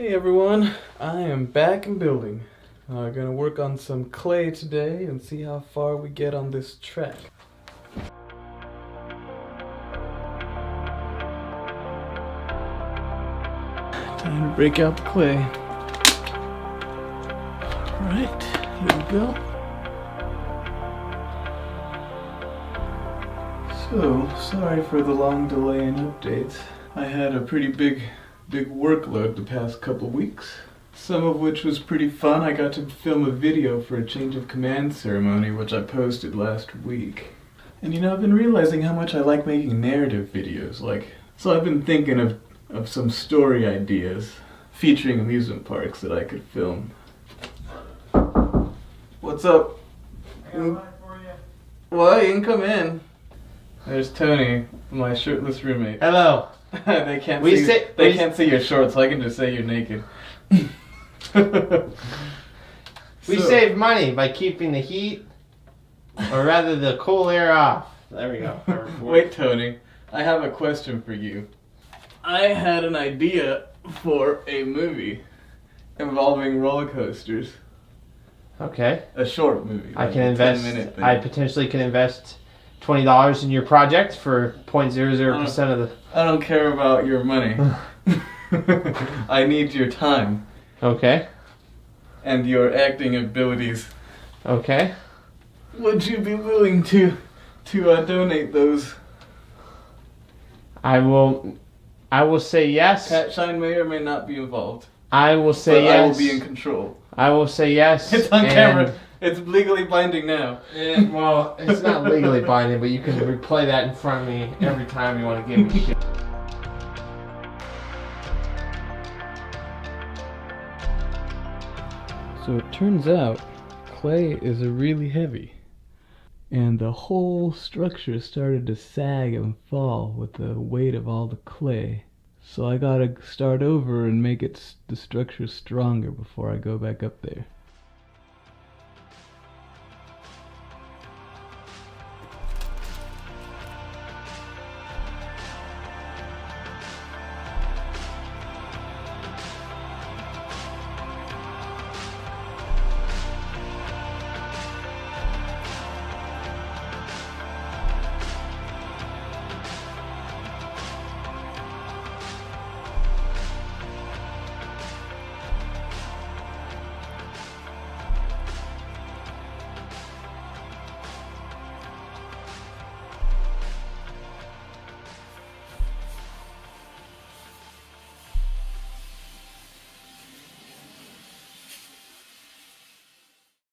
Hey everyone, I am back in building. Gonna work on some clay today and see how far we get on this track. Time to break out the clay. Alright, here we go. So, sorry for the long delay in updates. I had a pretty big workload the past couple weeks. Some of which was pretty fun. I got to film a video for a change of command ceremony, which I posted last week. And you know, I've been realizing how much I like making narrative videos. So I've been thinking of some story ideas featuring amusement parks that I could film. What's up? I got a line for you. What? You can come in. There's Tony, my shirtless roommate. Hello. They can't see your shorts, so I can just say you're naked. We save money by keeping the heat, or rather the cool air off. There we go. Wait, Tony, I have a question for you. I had an idea for a movie involving roller coasters. Okay. A short movie. I like can a invest. 10-minute thing. I potentially can invest $20 in your project for 0.00% of the. I don't care about your money. I need your time. Okay. And your acting abilities. Okay. Would you be willing to donate those? I will say yes. Pat Shine may or may not be involved. I will say but yes. I will be in control. I will say yes. It's on camera. It's legally binding now. Well, it's not legally binding, but you can replay that in front of me every time you want to give me shit. So it turns out clay is really heavy, and the whole structure started to sag and fall with the weight of all the clay. So I gotta start over and make the structure stronger before I go back up there.